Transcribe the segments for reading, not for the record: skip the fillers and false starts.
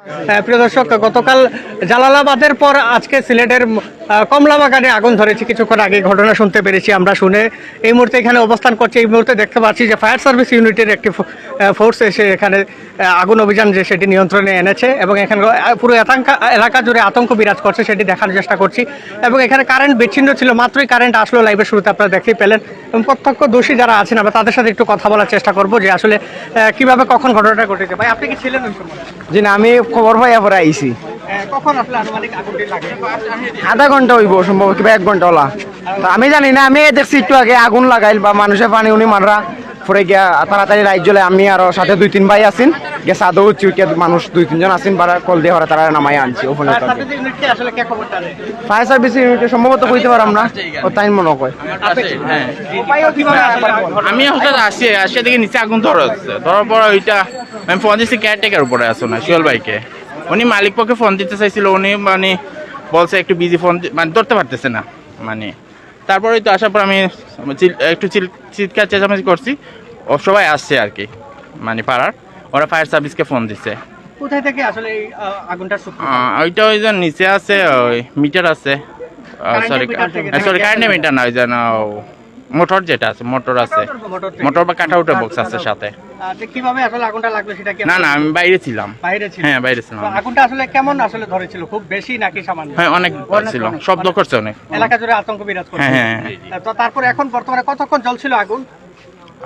প্রিয় দর্শক, গতকাল জালালাবাদের পর আজকে সিলেটের কমলাবাগানে আগুন ধরেছে। কিছুক্ষণ আগে ঘটনা শুনতে পেরেছি আমরা। শুনে এই মুহূর্তে এখানে অবস্থান করছে। এই মুহূর্তে দেখতে পাচ্ছি যে ফায়ার সার্ভিস ইউনিটের একটি ফোর্স এসে এখানে আগুন অভিযান যে সেটি নিয়ন্ত্রণে এনেছে এবং এখানে পুরো এলাকা জুড়ে আতঙ্ক বিরাজ করছে সেটি দেখার চেষ্টা করছি। এবং এখানে কারেন্ট বিচ্ছিন্ন ছিল, মাত্রই কারেন্ট আসলো। লাইভের শুরুতে আপনারা দেখতেই পেলেন। এবং প্রত্যক্ষদর্শী যারা আছেন আমরা তাদের সাথে একটু কথা বলার চেষ্টা করবো যে আসলে কিভাবে কখন ঘটনাটা ঘটেছে। ভাই, আপনি কি ছিলেন ওই সময়? জি না, আমি খবর পাইয়া পরে আইছি। কখন আসলে আনুমানিক আগুনটি লাগে? আধা ঘন্টা হইব সম্ভব, কিংবা 1 ঘন্টা হলা। আমি জানি না, আমি দেখছি একটু আগে আগুন লাগাইল বা মানুষের পানি উনি মানরা পরে গিয়া তাড়াতাড়ি লাইট জ্বলে। আমি আরো সাথে 2-3 ভাই আছেন গিয়ে সাদা উঠছি, মানুষ 2-3 জন আছেন বারা কল দিয়ে হরা তারা নামাই আনছি। ওখানে ফায়ার সার্ভিস ইউনিটে সম্ভবত কইতে পারলাম না, ও তাই মনে হয়। আমি হঠাৎ আসি দেখি নিচে আগুন ধরার পর ওইটা আমি ফোন দিচ্ছি কেয়ারটেকার উপরে আসো না শিওল ভাইকে। উনি মালিক পক্ষে ফোন দিতে চাইছিল, উনি মানে বলছে একটু বিজি, ফোন মানে ধরতে পারতেছে না মানে। তারপরে তো আসার পর আমি একটু চিৎকার চেঁচামেচি করছি, ও সবাই আসছে আর কি মানে পাড়ার, ওরা ফায়ার সার্ভিসকে ফোন দিচ্ছে। কোথায় থেকে আসলে এই আগুনটা? ওইটা ওই যে নিচে আছে, ওই মিটার আছে, সরি কারেন্টের মিটার না, ওই যেন মোটর যেটা আছে, মোটর আছে, মোটর বা কাটাউটের বক্স আছে সাথে। কিভাবে আসলে আগুনটা লাগলো সেটা কি? না আমি বাইরে ছিলাম। হ্যাঁ, বাইরে ছিলাম। আগুনটা আসলে কেমন আসলে ধরেছিল? খুব বেশি নাকি সামান্য? হ্যাঁ, অনেক ছিল, শব্দ করছে অনেক, এলাকা জুড়ে আতঙ্ক বিরাজ করছে। হ্যাঁ। তো তারপরে এখন বর্তমানে কতক্ষণ জ্বলছিল আগুন?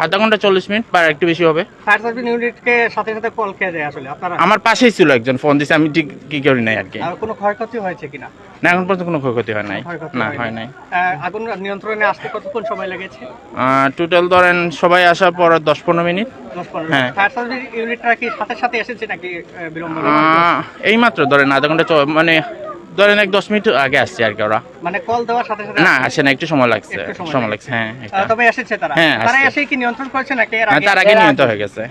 আধা ঘন্টা 40 মিনিট বা একটু বেশি হবে। ফায়ার সার্ভিস ইউনিটকে সাথে সাথে কল কে যায় আসলে আপনারা? আমার পাশেই ছিল একজন, ফোন দিছে, আমি ঠিক কি করি নাই আর কি। কোনো ক্ষয়ক্ষতি হয়েছে কিনা? না, এখন পর্যন্ত কোনো ক্ষয়ক্ষতি হয় নাই। না, হয় নাই। আগুন নিয়ন্ত্রণে আসতে কতক্ষণ সময় লেগেছে? টোটাল ধরেন সবাই আসার পর 10-15 মিনিট। 10-15 হ্যাঁ। ফায়ার সার্ভিস ইউনিটরা কি সাথে সাথে এসেছে নাকি বিলম্ব? এই মাত্র ধরেন আধা ঘন্টা মানে ধরেন 10 মিনিট আগে আসছে আর কি ওরা। মানে কল দেওয়ার সাথে সাথে? না, আসে না, একটু সময় লাগছে। হ্যাঁ, তবে এসেছে তারা? হ্যাঁ, তারা এসে কি নিয়ন্ত্রণ করেছে নাকি? তার আগে নিয়ন্ত্রণ হয়ে গেছে।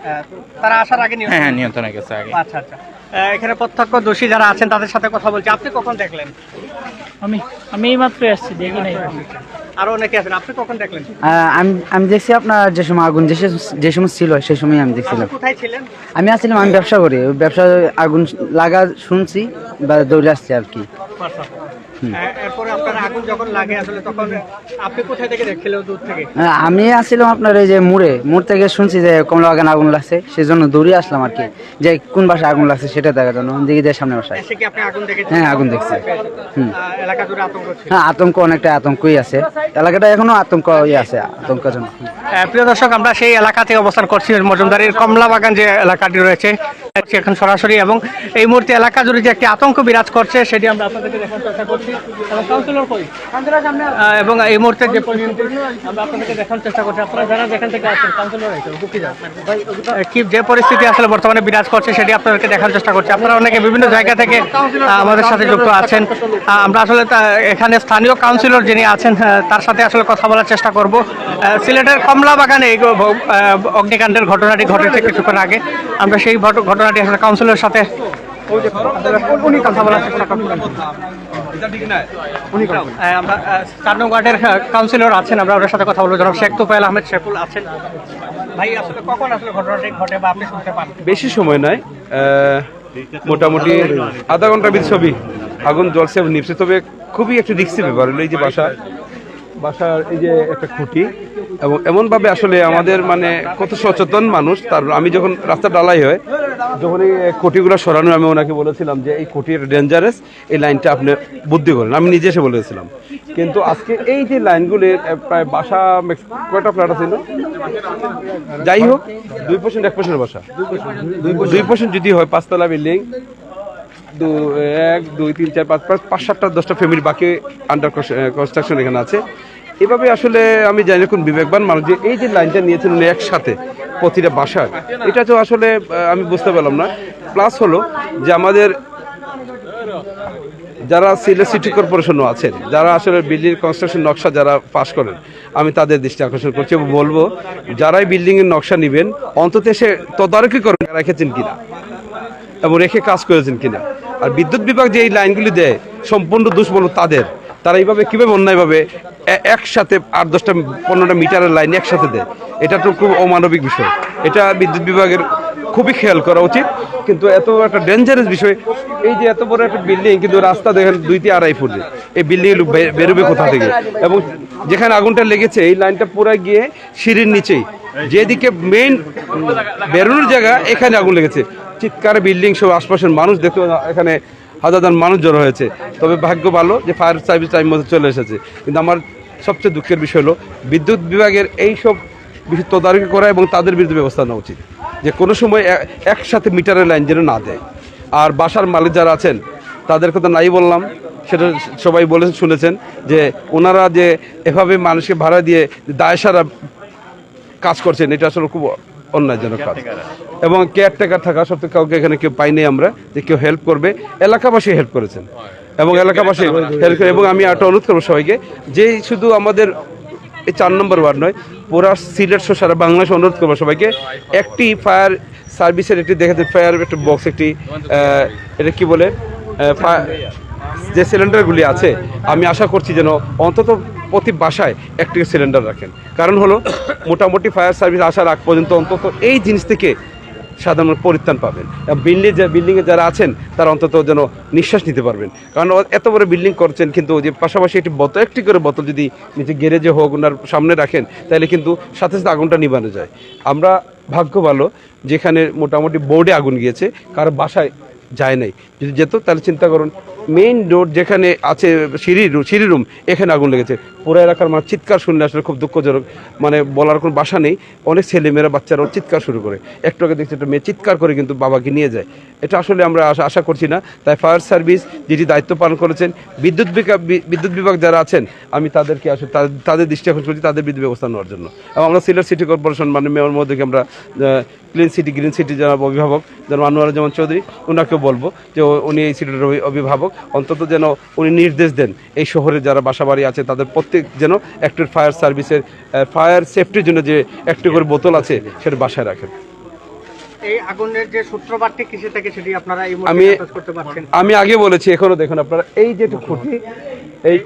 তারা আসার আগে নিয়ন্ত্রণ? হ্যাঁ, নিয়ন্ত্রণ হয়ে গেছে আগে। আচ্ছা। এখানে প্রত্যক্ষদর্শী যারা আছেন তাদের সাথে কথা বলছি। আপনি কখন দেখলেন? আমি এই মাত্র আসছি, দেখি নাই। আরো অনেকে আছেন, আপনি কখন দেখলেন? আমি দেখছি আপনার যে সময় আগুন যে সময় ছিল সেই সময় আমি দেখছিলাম। কোথায় ছিলেন? আমি আসছিলাম, আমি ব্যবসা করি, ওই ব্যবসা আগুন লাগা শুনছি বা দৌড়ে আসছি আর কি। এরপরে আপনার আগুন যখন লাগে আসলে তখন আপনি কোথায় থেকে দেখছিলেন? দূর থেকে? আমি আসছিলাম আপনার এই যে মোড় থেকে শুনছি যে কমলাবাগানে আগুন লাগছে, সেই জন্য দৌড়ে আসলাম আর কি, যে কোন বাসায় আগুন লাগছে সেটা দেখার জন্য। দিকে দিয়ে সামনে বাসায়। এসে কি আপনি আগুন দেখেছেন? হ্যাঁ, আগুন দেখছি। এলাকা জুড়ে আতঙ্ক ছিল? হ্যাঁ, আতঙ্ক, অনেকটা আতঙ্কই আছে এলাকাটা, এখনো আতঙ্ক আছে, আতঙ্কজনক। প্রিয় দর্শক, আমরা সেই এলাকাতে অবস্থান করছি, মজুমদারের কমলাবাগান যে এলাকাটি রয়েছে এখন সরাসরি। এবং এই মুহূর্তে এলাকা জুড়ে যে একটি আতঙ্ক বিরাজ করছে সেটি আমরা আপনাদেরকে দেখার চেষ্টা করছি। এবং এই মুহূর্তে যে পরিস্থিতি আমরা আপনাদেরকে দেখার চেষ্টা করছি, আপনারা যারা যেখান থেকে আছেন, কাউন্সিলর কি যে পরিস্থিতি আসলে বর্তমানে বিরাজ করছে সেটি আপনাদেরকে দেখার চেষ্টা করছি। আপনারা অনেকে বিভিন্ন জায়গা থেকে আমাদের সাথে যুক্ত আছেন। আমরা আসলে এখানে স্থানীয় কাউন্সিলর যিনি আছেন তার সাথে আসলে কথা বলার চেষ্টা করব। সিলেটের কমলাবাগানে এই অগ্নিকাণ্ডের ঘটনাটি ঘটেছে কিছুক্ষণ আগে। আমরা সেই ঘটনাটি আসলে কাউন্সিলরের সাথে উনি কথা বলার চেষ্টা করবেন। আমরা 4 নং ওয়ার্ডের কাউন্সিলর আছেন, আমরা ওনার সাথে কথা বলবো। জনাব শেখ তোফায়েল আহমেদ শেখুল আছেন। ভাই, আসলে কখন আসলে ঘটনাটি ঘটে বা আপনি শুনতে পান? বেশি সময় নয়, মোটামুটি আধা ঘন্টার ভিতর ছবি আগুন জ্বলছে নিপছে। তবে খুবই একটা রিস্কি ব্যাপার হলো এই যে বাসার এই যে একটা খুঁটি, এবং এমনভাবে আসলে আমাদের মানে কত সচেতন মানুষ। তার আমি যখন রাস্তা ডালাই হয়, যখন এই খুঁটিগুলো সরানো, আমি ওনাকে বলেছিলাম যে এই খুঁটির ডেঞ্জারাস, এই লাইনটা আপনি বুদ্ধি করেন, আমি নিজে এসে বলেছিলাম। কিন্তু আজকে এই যে লাইনগুলি প্রায় বাসা কয়টা ফ্ল্যাট আছে, যাই হোক 2% 1% বাসা, 2% যদি হয় 5 তলা বিল্ডিং, 1 2 3 4 5 7টা 10টা ফ্যামিলি, বাকি আন্ডার কনস্ট্রাকশন এখানে আছে। এভাবে আসলে আমি জানি কোন বিবেকবান মানুষ যে এই যে লাইনটা নিয়েছেন উনি একসাথে প্রতিটা বাসার, এটা তো আসলে আমি বুঝতে পারলাম না। প্লাস হলো যে আমাদের যারা সিলেট সিটি কর্পোরেশনও আছেন, যারা আসলে বিল্ডিং কনস্ট্রাকশন নকশা যারা পাস করেন, আমি তাদের দৃষ্টি আকর্ষণ করছি এবং বলবো যারাই বিল্ডিংয়ের নকশা নেবেন অন্তত সে তদারকি করেন রেখেছেন কিনা এবং রেখে কাজ করেছেন কিনা। আর বিদ্যুৎ বিভাগ যে এই লাইনগুলি দেয় সম্পূর্ণ দোষ বলো তাদের, তারা এইভাবে কীভাবে অন্যায়ভাবে একসাথে 8-10টা 15টা মিটারের লাইন একসাথে দেয়, এটা তো খুব অমানবিক বিষয়। এটা বিদ্যুৎ বিভাগের খুবই খেয়াল করা উচিত। কিন্তু এত একটা ডেঞ্জারাস বিষয়, এই যে এত বড় একটা বিল্ডিং, কিন্তু রাস্তা দেখেন 2-2.5 ফুট, এই বিল্ডিং লোক বেরোবে কোথা থেকে? এবং যেখানে আগুনটা লেগেছে এই লাইনটা পুরো গিয়ে সিঁড়ির নিচেই, যেদিকে মেইন বেরোনোর জায়গা, এখানে আগুন লেগেছে। চিৎকার বিল্ডিং সব, আশপাশের মানুষ দেখতে, এখানে হাজার মানুষ জড়ো হয়েছে। তবে ভাগ্য ভালো যে ফায়ার সার্ভিস টাইম মতো চলে এসেছে। কিন্তু আমার সবচেয়ে দুঃখের বিষয় হলো বিদ্যুৎ বিভাগের এই সব বিষয় তদারকি করা এবং তাদের বিরুদ্ধে ব্যবস্থা নেওয়া উচিত, যে কোনো সময় একসাথে মিটারের লাইন যেন না দেয়। আর বাসার মালিক যারা আছেন তাদের কথা নাই বললাম, সেটা সবাই বলেছেন, শুনেছেন যে ওনারা যে এভাবে মানুষকে ভাড়া দিয়ে দায়সারা কাজ করছেন, এটা আসলে খুব অন্যায়জনক কাজ। এবং কেয়ারটেকার থাকা সত্ত্বেও কাউকে এখানে কেউ পাইনি আমরা যে কেউ হেল্প করবে। এলাকাবাসী হেল্প করেছেন এবং এলাকাবাসী হেল্প করে। এবং আমি একটা অনুরোধ করবো সবাইকে, যে শুধু আমাদের এই 4 নম্বর ওয়ার্ড নয়, পুরা সিলেট সহ সারা বাংলাদেশ অনুরোধ করবো সবাইকে, একটি ফায়ার সার্ভিসের একটি দেখেছে ফায়ার একটা বক্স, একটি এটা কি বলে যে সিলিন্ডারগুলি আছে, আমি আশা করছি যেন অন্তত প্রতি বাসায় একটি সিলিন্ডার রাখেন। কারণ হলো মোটামুটি ফায়ার সার্ভিস আসার আগ পর্যন্ত অন্তত এই জিনিস থেকে সাধারণ পরিত্রাণ পাবেন। বিল্ডিংয়ে যারা আছেন তারা অন্তত যেন নিঃশ্বাস নিতে পারবেন। কারণ এত বড় বিল্ডিং করছেন, কিন্তু যে পাশাপাশি একটি করে বোতল যদি নিচে গ্যারেজে হোক ওনার সামনে রাখেন, তাহলে কিন্তু সাথে সাথে আগুনটা নিভানো যায়। আমরা ভাগ্য ভালো যেখানে মোটামুটি বোর্ডে আগুন গিয়েছে, কারো বাসায় যায় নাই। যদি যেত তাহলে চিন্তা করুন, মেইন রোড যেখানে আছে সিঁড়ি রুম, এখানে আগুন লেগেছে। পুরো এলাকার মানে চিৎকার শুনলে আসলে খুব দুঃখজনক, মানে বলার কোনো ভাষা নেই। অনেক ছেলেমেয়েরা বাচ্চারাও চিৎকার শুরু করে। একটু আগে দেখছি একটা মেয়ে চিৎকার করে কিন্তু বাবাকে নিয়ে যায়। এটা আসলে আমরা আশা করছি না। তাই ফায়ার সার্ভিস যেটি দায়িত্ব পালন করেছেন, বিদ্যুৎ বিভাগ যারা আছেন, আমি তাদেরকে আসলে তাদের দৃষ্টি আকর্ষণ করছি তাদের বিদ্যুৎ ব্যবস্থা নেওয়ার জন্য। এবং আমরা সিলেট সিটি কর্পোরেশন মানে মেয়র মধ্যে আমরা ক্লিন সিটি গ্রিন সিটি যারা অভিভাবক যেন আনোয়ারুজ্জামান চৌধুরী, ওনাকেও বলবো যে উনি এই সিটির অভিভাবক, অন্তত যেন উনি নির্দেশ দেন এই শহরে যারা বাসাবাড়ি আছে তাদের প্রত্যেক যেন একটি ফায়ার সার্ভিসের ফায়ার সেফটির জন্য যে একটি করে বোতল আছে সেটা বাসায় রাখেন। এই আগুনের যে সূত্রপাতটি কিসে থেকে সেটি আপনারা এই করতে পারছেন? আমি আগে বলেছি, এখনো দেখুন আপনারা এই যে খুঁটি, এই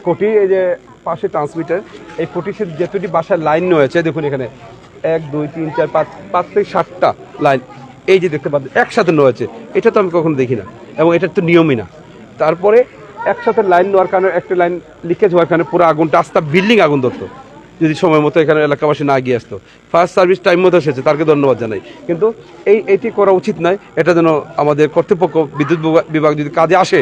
খুঁটি, এই যে পাশে ট্রান্সমিটার, এই খুঁটি সে যেতুটি বাসায় লাইন হয়েছে, দেখুন এখানে 1 2 3 4 5 থেকে 7টা লাইন এই যে দেখতে পাচ্ছেন একসাথে রয়েছে। এটা তো আমি কখনো দেখি না এবং এটা তো নিয়মই না। তারপরে একসাথে লাইন নেওয়ার কারণে একটা লাইন লিকেজ হওয়ার কারণে পুরো আগুনটা আস্তা বিল্ডিং আগুন ধরতো, যদি সময় মতো এখানে এলাকাবাসী না গিয়ে আসতো। ফায়ার সার্ভিস টাইম মতো এসেছে, তাকে ধন্যবাদ জানাই। কিন্তু এইটি করা উচিত নয়। এটা যেন আমাদের কর্তৃপক্ষ বিদ্যুৎ বিভাগ যদি কাজে আসে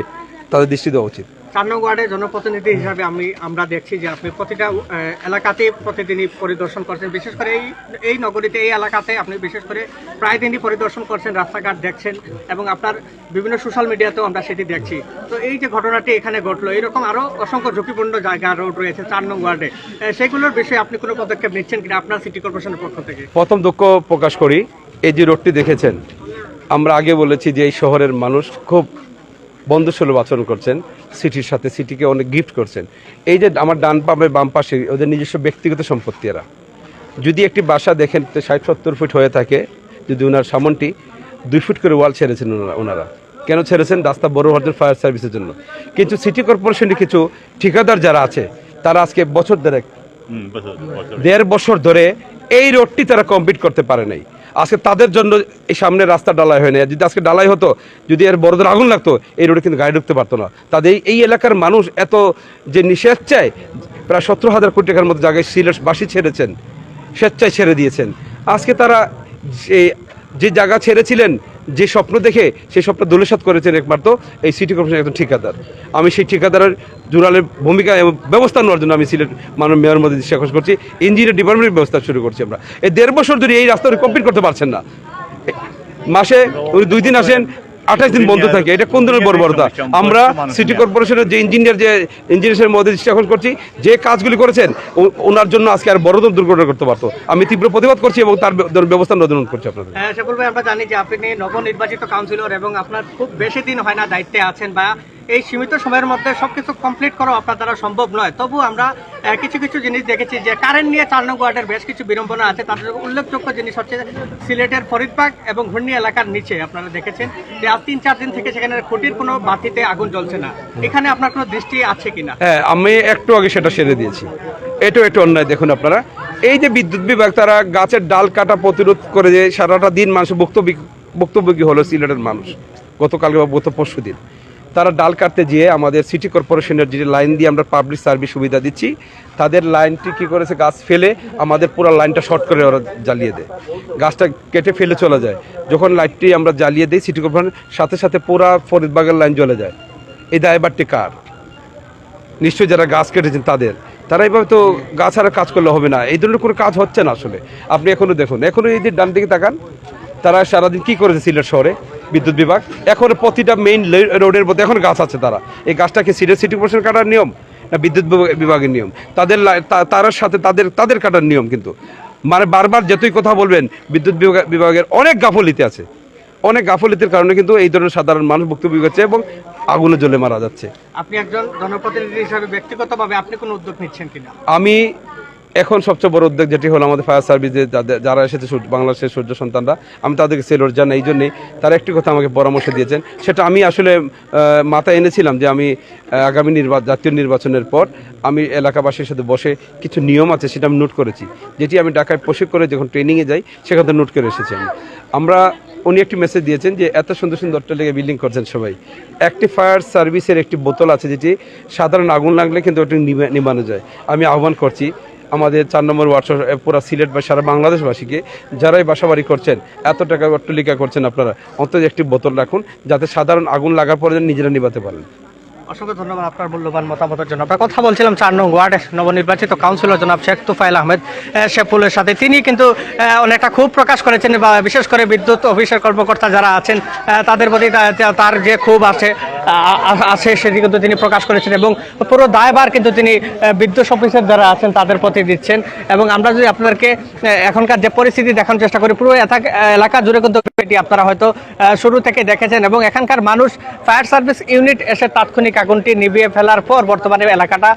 তাদের দৃষ্টি দেওয়া উচিত। 4 নং ওয়ার্ডের জনপ্রতিনিধি হিসাবে আমরা দেখছি যে আপনি প্রতিটা এলাকাতে প্রতিদিনই পরিদর্শন করছেন। বিশেষ করে এই নগরীতে, এই এলাকাতে আপনি বিশেষ করে প্রায় দিনই পরিদর্শন করছেন, রাস্তাঘাট দেখছেন এবং আপনার বিভিন্ন সোশ্যাল মিডিয়াতেও আমরা সেটি দেখছি। তো এই যে ঘটনাটি এখানে ঘটলো, এরকম আরও অসংখ্য ঝুঁকিপূর্ণ জায়গা রোড রয়েছে 4 নং ওয়ার্ডে, সেগুলোর বিষয়ে আপনি কোনো পদক্ষেপ নিচ্ছেন কিনা আপনার সিটি কর্পোরেশনের পক্ষ থেকে? প্রথম দুঃখ প্রকাশ করি, এই যে রোডটি দেখেছেন, আমরা আগে বলেছি যে এই শহরের মানুষ খুব বন্ধুসুলভ আচরণ করছেন সিটির সাথে, সিটিকে অনেক গিফট করছেন। এই যে আমার ডান পাশে বাম পাশে ওদের নিজস্ব ব্যক্তিগত সম্পত্তি। এরা যদি একটি বাসা দেখেন 60-70 ফুট হয়ে থাকে, যদি ওনার সামনটি 2 ফুট করে ওয়াল ছেড়েছেন ওনারা। কেন ছেড়েছেন? রাস্তা বড় হওয়ার জন্য, ফায়ার সার্ভিসের জন্য। কিন্তু সিটি কর্পোরেশনের কিছু ঠিকাদার যারা আছে তারা আজকে দেড় বছর ধরে এই রোডটি তারা কমপ্লিট করতে পারে নাই। আজকে তাদের জন্য এই সামনে রাস্তা ডালাই হয় না। যদি আজকে ডালাই হতো, যদি এর বড়দের আগুন লাগতো, এই রোডে কিন্তু গাড়ি ঢুকতে পারতো না। তাদের এই এলাকার মানুষ এত যে স্বেচ্ছায় প্রায় 17,000 কোটি টাকার মতো জায়গায় সিলেটবাসী ছেড়েছেন, স্বেচ্ছায় ছেড়ে দিয়েছেন। আজকে তারা যে জায়গা ছেড়েছিলেন, যে স্বপ্ন দেখে সেই স্বপ্ন ধূলিসাৎ করেছেন একমাত্র এই সিটি কর্পোরেশন একজন ঠিকাদার। আমি সেই ঠিকাদারের জোরালের ভূমিকা এবং ব্যবস্থা নেওয়ার জন্য আমি সিলেট মাননীয় মেয়র মধ্যে দৃষ্টি আকর্ষণ করছি। ইঞ্জিনিয়ার ডিপার্টমেন্টের ব্যবস্থা শুরু করছি আমরা। এই 1.5 বছর ধরে এই রাস্তা কমপ্লিট করতে পারছেন না। মাসে 2 দিন আসেন, 28 দিন বন্ধ থাকে। এটা কোন ধরনের বর্বরতা? আমরা সিটি কর্পোরেশনের যে ইঞ্জিনিয়ারের মধ্যে দৃষ্টি আকর্ষণ করছি, যে কাজগুলি করেছেন ওনার জন্য আজকে আর বড় দুর্ঘটনা করতে পারতো। আমি তীব্র প্রতিবাদ করছি এবং তার ব্যবস্থা অনুরোধ করছি আপনাদের। হ্যাঁ সকল ভাই, আমরা জানি যে আপনি নবনির্বাচিত কাউন্সিলর এবং আপনার খুব বেশি দিন হয় না দায়িত্বে আছেন, বা এই সীমিত সময়ের মধ্যে সবকিছু কমপ্লিট করা আপনার দ্বারা সম্ভব নয়। তবু আমরা কিছু কিছু জিনিস দেখেছি যে কারেন্ট নিয়ে 4 নং ওয়ার্ডের বেশ কিছু বিড়ম্বনা আছে। তাদের উল্লেখযোগ্য জিনিস হচ্ছে সিলেটের ফরিদবাগ এবং ঘূর্ণি এলাকার নিচে আপনারা দেখেছেন যে আজ 3-4 দিন থেকে সেখানে খুঁটির কোনো বাতিতে আগুন জ্বলছে না। এখানে আপনার কোনো দৃষ্টি আছে কিনা? হ্যাঁ, আমি একটু আগে সেটা সেরে দিয়েছি। এটাও একটু অন্যায়। দেখুন আপনারা এই যে বিদ্যুৎ বিভাগ তারা গাছের ডাল কাটা প্রতিরোধ করে যে সারাটা দিন মানুষ ভুক্তভোগী হলো সিলেটের মানুষ গতকালকে বা গত পরশু দিন। তারা ডাল কাটতে যেয়ে আমাদের সিটি কর্পোরেশনের যে লাইন দিয়ে আমরা পাবলিক সার্ভিস সুবিধা দিচ্ছি তাদের লাইনটি কী করেছে, গাছ ফেলে আমাদের পুরো লাইনটা শর্ট করে ওরা জ্বালিয়ে দেয়, গাছটা কেটে ফেলে চলে যায়। যখন লাইটটি আমরা জ্বালিয়ে দিই সিটি কর্পোরেশনের সাথে সাথে পুরা ফরিদবাগের লাইন জ্বলে যায়। এই দায়ভারটি কার? নিশ্চয়ই যারা গাছ কেটেছেন তাদের। তারা এইভাবে তো গাছ আর কাজ করলে হবে না, এই ধরনের কোনো কাজ হচ্ছে না আসলে। আপনি এখনও দেখুন, এখনও এই যে ডান দিকে তাকান, তারা সারাদিন কী করেছে সিলেট শহরে বিদ্যুৎ বিভাগ, এখন প্রতিটা মেইন রোডের মধ্যে এখন গাছ আছে। তারা এই গাছটাকে সিটি কর্পোরেশন কাটার নিয়ম না বিদ্যুৎ বিভাগের নিয়ম? তাদের তার সাথে তাদের কাটার নিয়ম। কিন্তু মানে বারবার যতই কথা বলবেন বিদ্যুৎ বিভাগের অনেক গাফলিতে আছে, অনেক গাফলিতের কারণে কিন্তু এই ধরনের সাধারণ মানুষ ভুক্তভোগী হচ্ছে এবং আগুনে জ্বলে মারা যাচ্ছে। আপনি একজন জনপ্রতিনিধি হিসাবে ব্যক্তিগতভাবে আপনি কোনো উদ্যোগ নিচ্ছেন কিনা? আমি এখন সবচেয়ে বড় উদ্যোগ যেটি হলো আমাদের ফায়ার সার্ভিসে যারা এসেছে বাংলাদেশের সূর্য সন্তানরা, আমি তাদেরকে সেলুট জানাই। এই জন্যেই তারা একটি কথা আমাকে পরামর্শ দিয়েছেন, সেটা আমি আসলে মাথায় এনেছিলাম যে আমি আগামী জাতীয় নির্বাচনের পর আমি এলাকাবাসীর সাথে বসে কিছু নিয়ম আছে সেটা আমি নোট করেছি, যেটি আমি ঢাকায় প্রশিক্ষণ করে যখন ট্রেনিংয়ে যাই সেখান থেকে নোট করে এসেছি। উনি একটি মেসেজ দিয়েছেন যে এত সুন্দর সুন্দর অট্টালিকা বিল্ডিং করছেন সবাই, একটি ফায়ার সার্ভিসের একটি বোতল আছে যেটি সাধারণ আগুন লাগলে কিন্তু ওটি নিবানো যায়। আমি আহ্বান করছি আমাদের 4 নম্বর ওয়ার্ড পুরা সিলেট বা সারা বাংলাদেশবাসীকে, যারাই বাসাবাড়ি করছেন, এত টাকা অট্টালিকা করছেন, আপনারা অন্তত একটি বোতল রাখুন যাতে সাধারণ আগুন লাগার পরে নিজেরা নিভাতে পারেন। অসংখ্য ধন্যবাদ আপনার মূল্যবান মতামতের জন্য। আমরা কথা বলছিলাম 4 নং ওয়ার্ডের নবনির্বাচিত কাউন্সিলর জনাব শেখ তুফাইল আহমেদ শেফুলের সাথে। তিনি কিন্তু অনেকটা ক্ষোভ প্রকাশ করেছেন, বা বিশেষ করে বিদ্যুৎ অফিসের কর্মকর্তা যারা আছেন তাদের প্রতি তার যে ক্ষোভ আছে সেটি কিন্তু তিনি প্রকাশ করেছেন, এবং পুরো দায়ভার কিন্তু তিনি বিদ্যুৎ অফিসের যারা আছেন তাদের প্রতি দিচ্ছেন। এবং আমরা যদি আপনাদেরকে এখনকার যে পরিস্থিতি দেখানোর চেষ্টা করি, পুরো এলাকা জুড়ে কিন্তু এটি আপনারা হয়তো শুরু থেকে দেখেছেন, এবং এখানকার মানুষ ফায়ার সার্ভিস ইউনিট এসে তাৎক্ষণিক আগুনটি নিভিয়ে ফেলার পর বর্তমানে এলাকাটা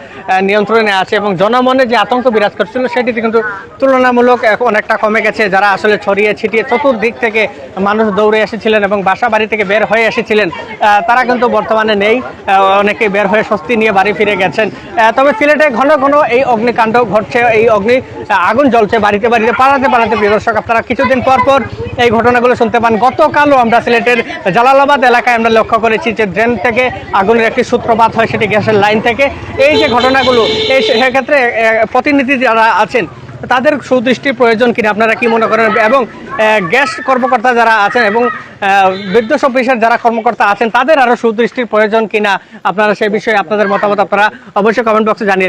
নিয়ন্ত্রণে আছে, এবং জনমনে যে আতঙ্ক বিরাজ করছিল সেটি কিন্তু তুলনামূলক অনেকটা কমে গেছে। যারা আসলে ছড়িয়ে ছিটিয়ে চতুর্দিক থেকে মানুষ দৌড়ে এসেছিলেন এবং বাসা বাড়ি থেকে বের হয়ে এসেছিলেন, তারা কিন্তু বর্তমানে নেই। অনেকে বের হয়ে স্বস্তি নিয়ে বাড়ি ফিরে গেছেন। তবে সিলেটে ঘন ঘন এই অগ্নিকাণ্ড ঘটছে, এই আগুন জ্বলছে বাড়িতে বাড়িতে, পাড়াতে প্রিয় দর্শক। আপনারা কিছুদিন পর পর এই ঘটনাগুলো শুনতে পান। গতকালও আমরা সিলেটের জালালাবাদ এলাকায় আমরা লক্ষ্য করেছি যে ড্রেন থেকে আগুনের একটি সূত্রপাত হয়, সেটি গ্যাসের লাইন থেকে। এই যে ঘটনাগুলো, সেক্ষেত্রে প্রতিনিধি যারা আছেন তাদের সুদৃষ্টির প্রয়োজন কিনা, আপনারা কি মনে করেন? এবং গ্যাস কর্মকর্তা যারা আছেন এবং বিদ্যুৎ অফিসের যারা কর্মকর্তা আছেন তাদের আরও সুদৃষ্টির প্রয়োজন কিনা, আপনারা সেই বিষয়ে আপনাদের মতামত আপনারা অবশ্যই কমেন্ট বক্সে জানিয়ে দিন।